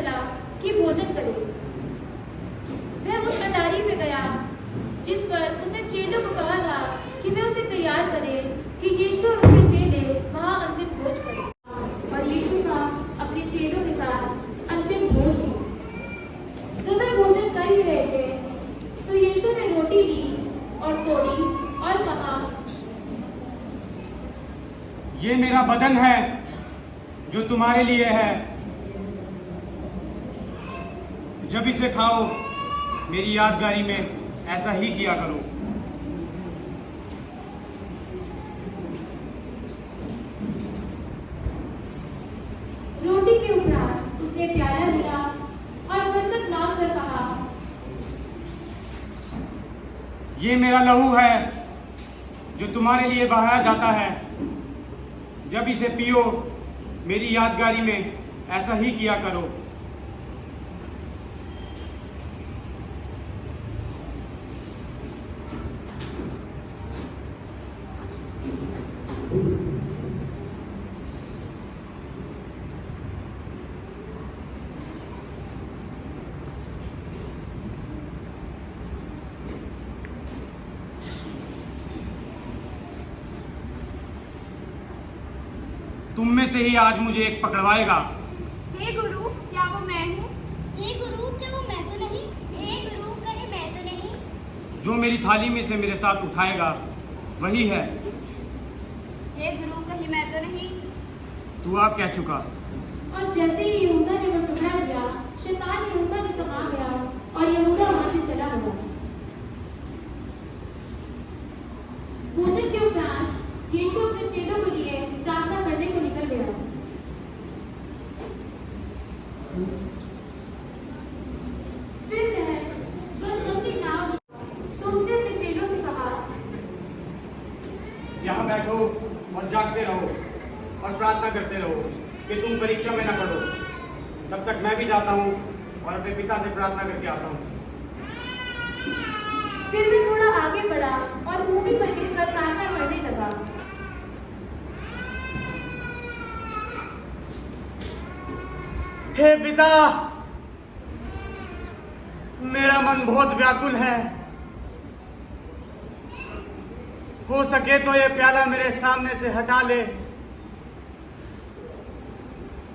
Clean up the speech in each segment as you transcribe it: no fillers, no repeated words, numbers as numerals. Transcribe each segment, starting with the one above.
चला कि भोजन करे। वह उस अटारी पे गया जिस पर उसने चेलों को कहा था कि वे उसे तैयार करें कि यीशु और उसके चेले वहां अंतिम भोज करें। और यीशु का अपने चेलों के साथ अंतिम भोज हो। जब वे भोजन कर ही रहे थे तो यीशु ने रोटी ली और तोड़ी और कहा, ये मेरा बदन है जो तुम्हारे लिए है। जब इसे खाओ मेरी यादगारी में ऐसा ही किया करो। रोटी के उपरांत उसने प्याला लिया और बरकत मांगकर कहा, ये मेरा लहू है जो तुम्हारे लिए बहाया जाता है। जब इसे पियो मेरी यादगारी में ऐसा ही किया करो। तुम में से ही आज मुझे एक पकड़वाएगा। हे गुरु, क्या वो मैं हूँ? हे गुरु, क्या वो मैं तो नहीं? हे गुरु, कहीं मैं तो नहीं? जो मेरी थाली में से मेरे साथ उठाएगा वही है। हे गुरु, कहीं मैं तो नहीं? तू आप कह चुका। और जैसे ही यहूदा ने वह टुकड़ा लिया, शैतान यहूदा में समा गया और यहूदा वहां से चला गया। भोजन के उपरांत यीशु अपने चेलों के लिए प्रार्थना करने को निकल गया। फिर वह सोची ना तो उसने अपने चेलों से कहा, यहाँ बैठो और जागते रहो और प्रार्थना करते रहो कि तुम परीक्षा में न पड़ो। तब तक मैं भी जाता हूँ और अपने पिता से प्रार्थना करके आता हूँ। फिर वह थोड़ा आगे बढ़ा और भूमि पर गिरकर प्रार्थना करने लगा। हे पिता, मेरा मन बहुत व्याकुल है। हो सके तो ये प्याला मेरे सामने से हटा ले,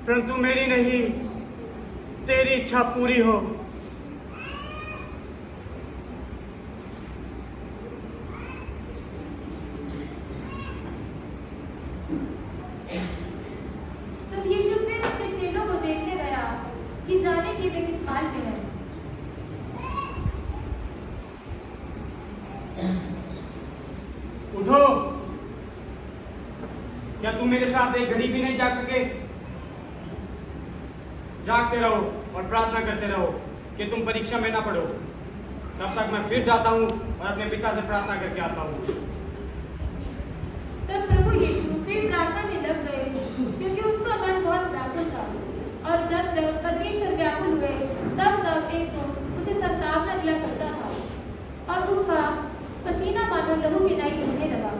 परंतु मेरी नहीं तेरी इच्छा पूरी हो। तब यीशु फिर अपने चेलों को देखने गया कि जाने कि वे किस हाल में हैं। उठो, क्या तुम मेरे साथ एक घड़ी भी नहीं जाग सके? जागते रहो और प्रार्थना करते रहो कि तुम परीक्षा में ना पड़ो। तब तक मैं फिर जाता हूँ और अपने पिता से प्रार्थना करके आता हूँ। तब प्रभु यीशु फिर प्रार्थना में लग गए क्योंकि उसका मन बहुत व्याकुल था। और जब जब परमेश्वर व्याकुल हुए तब तब एक दूत उसे संतावना दिया करता था और उसका पसीना मानो लहू की नाई बहने लगा।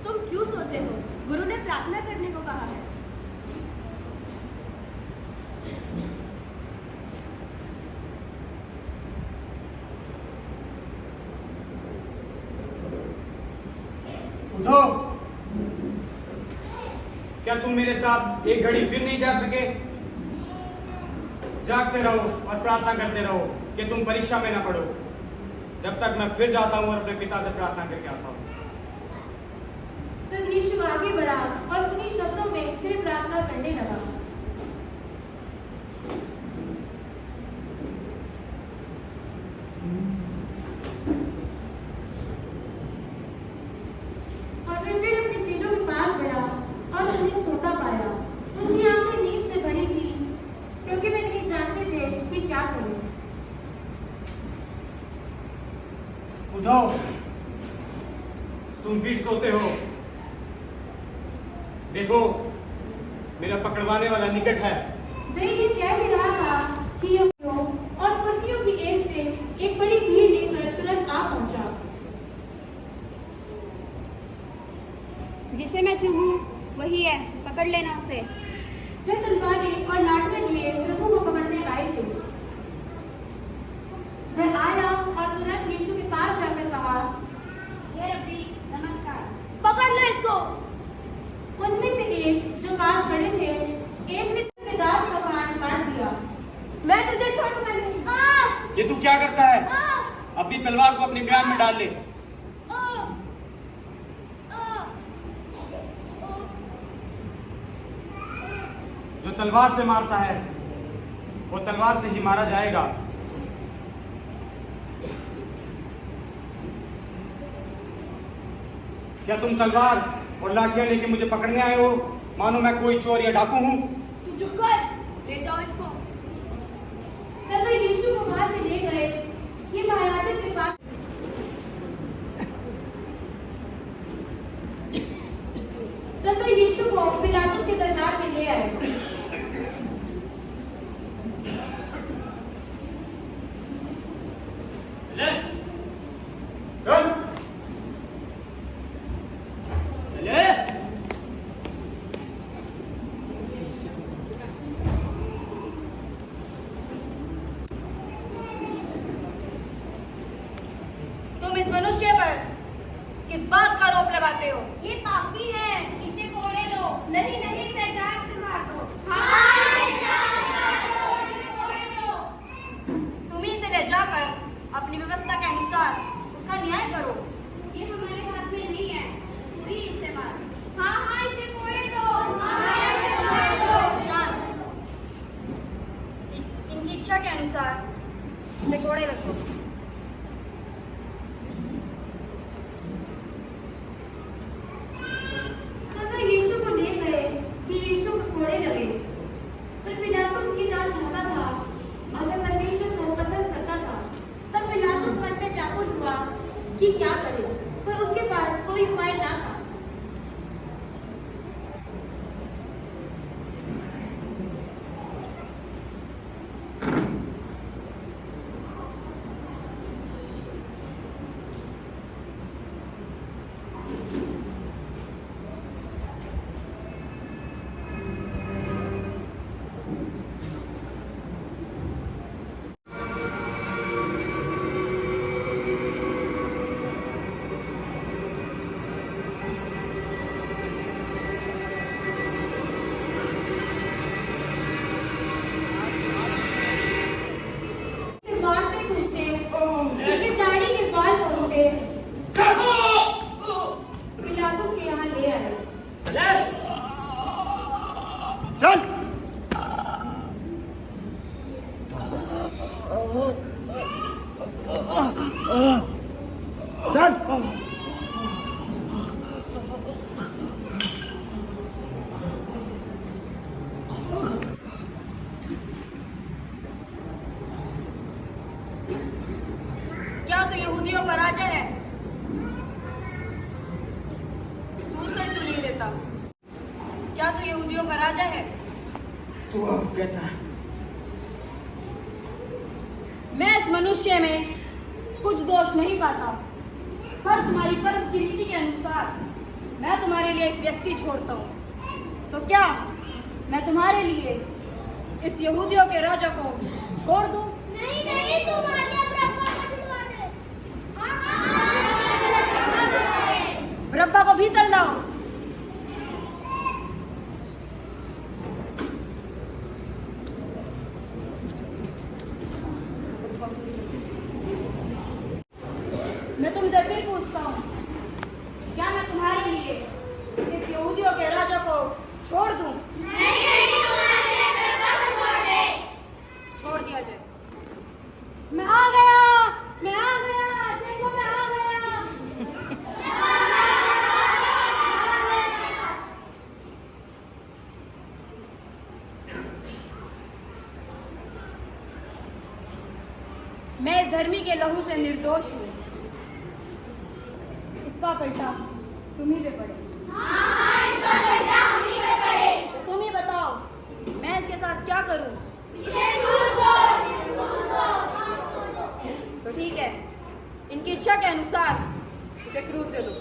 तुम क्यों सोते हो? गुरु ने प्रार्थना करने को कहा है। उठो, क्या तुम मेरे साथ एक घड़ी फिर नहीं जाग सके? जागते रहो और प्रार्थना करते रहो कि तुम परीक्षा में ना पड़ो। जब तक मैं फिर जाता हूँ और अपने पिता से प्रार्थना करके आता हूँ। तब यीशु आगे बढ़ा और उन्हीं शब्दों में फिर प्रार्थना करने लगा। और वे फिर अपने चेलों के पास गया और उन्हें सोता पाया। उनकी आंखें नींद से भरी थी क्योंकि वे नहीं जानते थे कि क्या करें। उठो, तुम फिर सोते हो। देखो, मेरा पकड़वाने वाला निकट है। वे ये कह भी रहा था कि और पुरनियों की एक से एक बड़ी भीड़ लेकर तुरंत आ पहुंचा। जिसे मैं चूमूं वही है, पकड़ लेना उसे। वे तलवारें और लाठियां लिए प्रभु को पकड़ने आए थे। वह आया और तुरंत यीशु के पास जाकर कहा, हे रब्बी, नमस्कार। पकड़ लो इसको। उनमें से एक जो पास खड़े थे, एक ने अपने दास का कान काट दिया। मैं तुझे छोड़ूंगा नहीं। ये तू क्या करता है? अपनी तलवार को अपनी म्यान में डाल ले। जो तलवार से मारता है वो तलवार से ही मारा जाएगा। क्या तुम तलवार और लाठियां लेके मुझे पकड़ने आए हो? मानो मैं कोई चोर या डाकू हूं। तू चुप कर, ले जाओ इसको। तब वे यीशु को वहां से ले गए। ये महायाजक के पास तब वे यीशु को पिलातुस के दरबार में ले आए। तुम इस मनुष्य पर किस बात का आरोप लगाते हो? ये पापी है, इसे कोड़े दो। नहीं नहीं, इसे जान से मार दो। कोड़े दो। तुम ही इसे ले जाकर अपनी व्यवस्था के अनुसार उसका न्याय करो। ये हमारे हाथ में नहीं है, तू ही इसे मार। हाँ, इसे कोड़े दो। इसे कोड़े दो। शांत। इनकी इच्छा के अनुसार इसे कोड़े रखो। तब वे यीशु को ले गए कि यीशु को कोड़े लगे। पर पिलातुस की जान चाहता था और वह परमेश्वर को पसंद करता था। तब पिलातुस मन में व्याकुल हुआ कि क्या करे, पर उसके पास कोई उपाय ना था। मारते कूदते, उनकी दाढ़ी के बाल नोचते पिलातुस के यहाँ ले आए। चल। चल। क्या तू यहूदियों का राजा है? तू उत्तर क्यों नहीं देता? क्या तू यहूदियों का राजा है? तू अब कहता है। मैं इस मनुष्य में कुछ दोष नहीं पाता, पर तुम्हारी पर्व की रीति के अनुसार मैं तुम्हारे लिए एक व्यक्ति छोड़ता हूँ। तो क्या मैं तुम्हारे लिए इस यहूदियों के राजा को छोड़ दूँ? नहीं, तू मार दिया, बरअब्बा को छुड़वा दे। बरअब्बा को भीतर लाओ। मैं तुमसे फिर पूछता हूँ, क्या मैं तुम्हारे लिए इस यहूदियों के राजा को छोड़ दूँ? छोड़ दिया जाए। मैं आ गया, देखो मैं आ गया। मैं इस धर्मी के लहू से निर्दोष हूँ। इसका पलटा तुम ही पे पड़े। तो तुम ही बताओ, मैं इसके साथ क्या करूँ? तो ठीक है, इनकी इच्छा के अनुसार इसे क्रूस दे दो।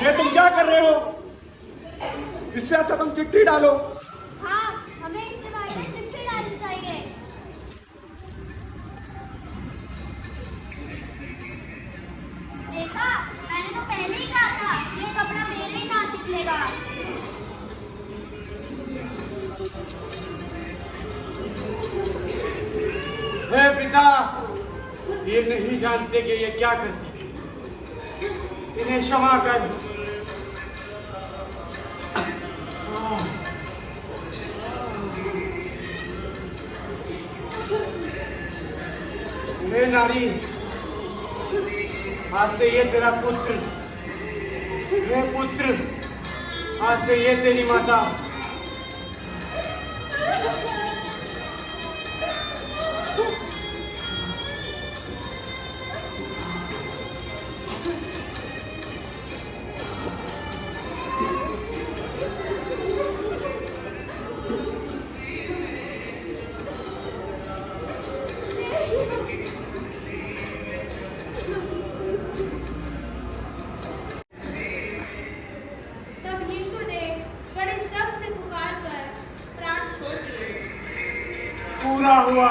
ये तुम क्या कर रहे हो? इससे अच्छा तुम चिट्ठी डालो। हाँ, हमें इसके बारे में चिट्ठी डालनी चाहिए। देखा, मैंने तो पहले ही कहा था ये कपड़ा मेरे ही नाम निकलेगा। हे पिता, ये नहीं जानते कि ये क्या करती है। इन्हें क्षमा कर। हे नारी, आज से ये तेरा पुत्र, हे पुत्र, आज से ये तेरी माता। तब यीशु ने बड़े शब्द से पुकारकर प्राण छोड़ दिए। पूरा हुआ।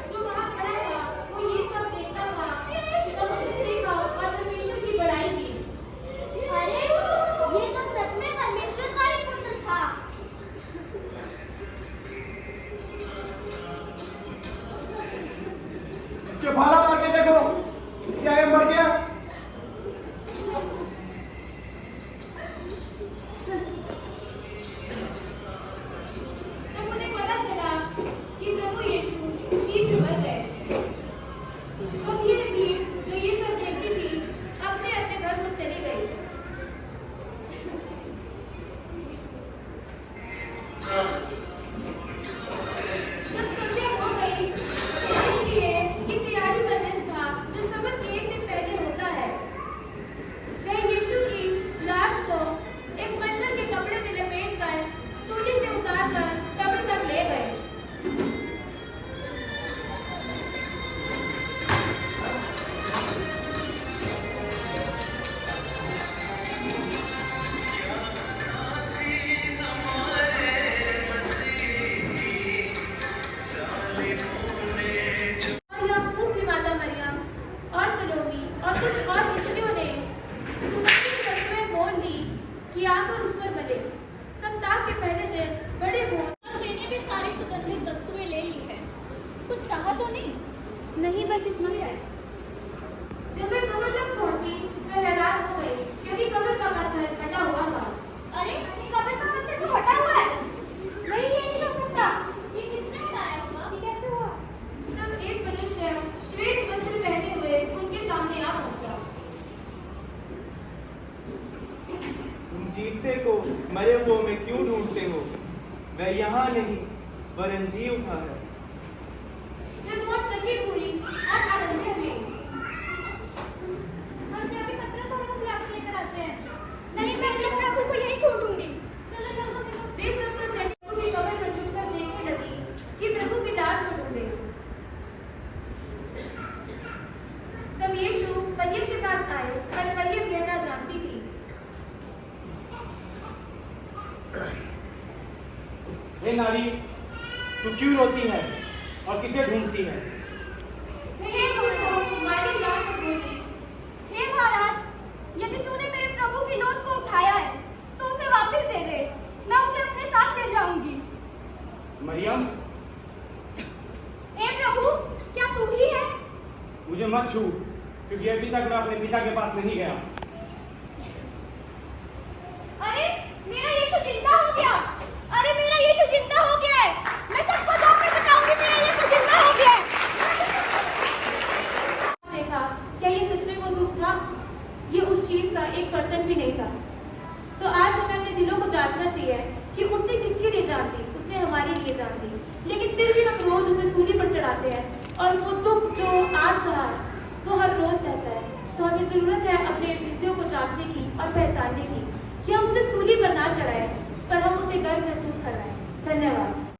जो वहाँ खड़ा था वो ये सब देखता था। तब उसने देखा और परमेश्वर की बड़ाई की। अरे, ये तो सच में परमेश्वर का ही पुत्र था। इसके भाला मार के देखो, क्या ये मर गया? तब उन्हें पता चला कि प्रभु यीशु शीघ्र मर गए। तब ये भीड़ जो ये सब देखती थी अपने अपने घर को चली गई। जब संध्या हो गई, इसलिए ये तैयारी का दिन था जो सबत के एक दिन पहले होता है। वे यीशु की लाश को एक मलमल के कपड़े में लपेटकर सूली से उतारकर कब्र तक ले गए। और याकूब की माता मरियम और सलोमी और कुछ और स्त्रियों ने सुगंधित वस्तुएं मोल ली कि आकर उस पर मले। सप्ताह के पहले दिन बड़े भोर मैंने भी सारी सुगंधित वस्तुएं ले ली है। कुछ कहा तो नहीं? नहीं, बस इतना ही है। जब वे कब्र तक पहुंची तो हैरान हो गई क्योंकि कब्र का पत्थर हटा हुआ था। अरे, कब्र का पत्थर तो हटा हुआ है। नहीं, ये नहीं हो सकता। ये किसने हटाया होगा? ये कैसे हुआ? तब एक मनुष्य श्वेत वस्त्र पहने हुए उनके सामने आ पहुंचा। तुम जीते को मरे हुओं में क्यों ढूंढते हो? वह यहाँ नहीं वरन जी उठा है। वे बहुत चकित हुई और आनंदित हुई। हम क्या भी पत्थर और को लाकर लेकर आते हैं। नहीं, मैं अपने प्रभु को यही ढूंढूंगी। चलो चलो चलो। वे सब तो प्रभु की कब्र पर झुककर देखने लगी कि प्रभु की लाश को ढूंढे। तब यीशु मरियम के पास आए और मरियम यह ना जानती थी। हे नारी, तू क्यों रोती है और किसे ढूंढती है? वे यीशु को मारी जान को ढूंढी। हे महाराज, यदि तूने मेरे प्रभु की लोथ को उठाया है तो उसे वापस दे दे। मैं उसे अपने साथ ले जाऊंगी। मरियम, हे प्रभु, क्या तू ही है? मुझे मत छू, क्योंकि अभी तक मैं अपने पिता के पास नहीं गया। अरे, मेरा यीशु जिंदा हो गया। अरे, मेरा यीशु जिंदा हो गया है। मैं सबको जाकर बताऊंगी मेरा यीशु जिंदा हो गया है। देखा, क्या ये सच में वो दुख था? ये उस चीज का 1% भी नहीं था। तो आज हमें अपने दिलों को जांचना चाहिए कि उसने किसके लिए जान दी। उसने हमारे लिए जान दी, लेकिन फिर भी हम रोज उसे सूली पर चढ़ाते हैं और वो दुख जो आज सहा वो हर रोज रहता है। तो हमें जरूरत है अपने हृदयों को जांचने की और पहचानने की कि हम उसे सूली पर ना चढ़ाएं, पर हम उसे गर्व महसूस कराएं। धन्यवाद।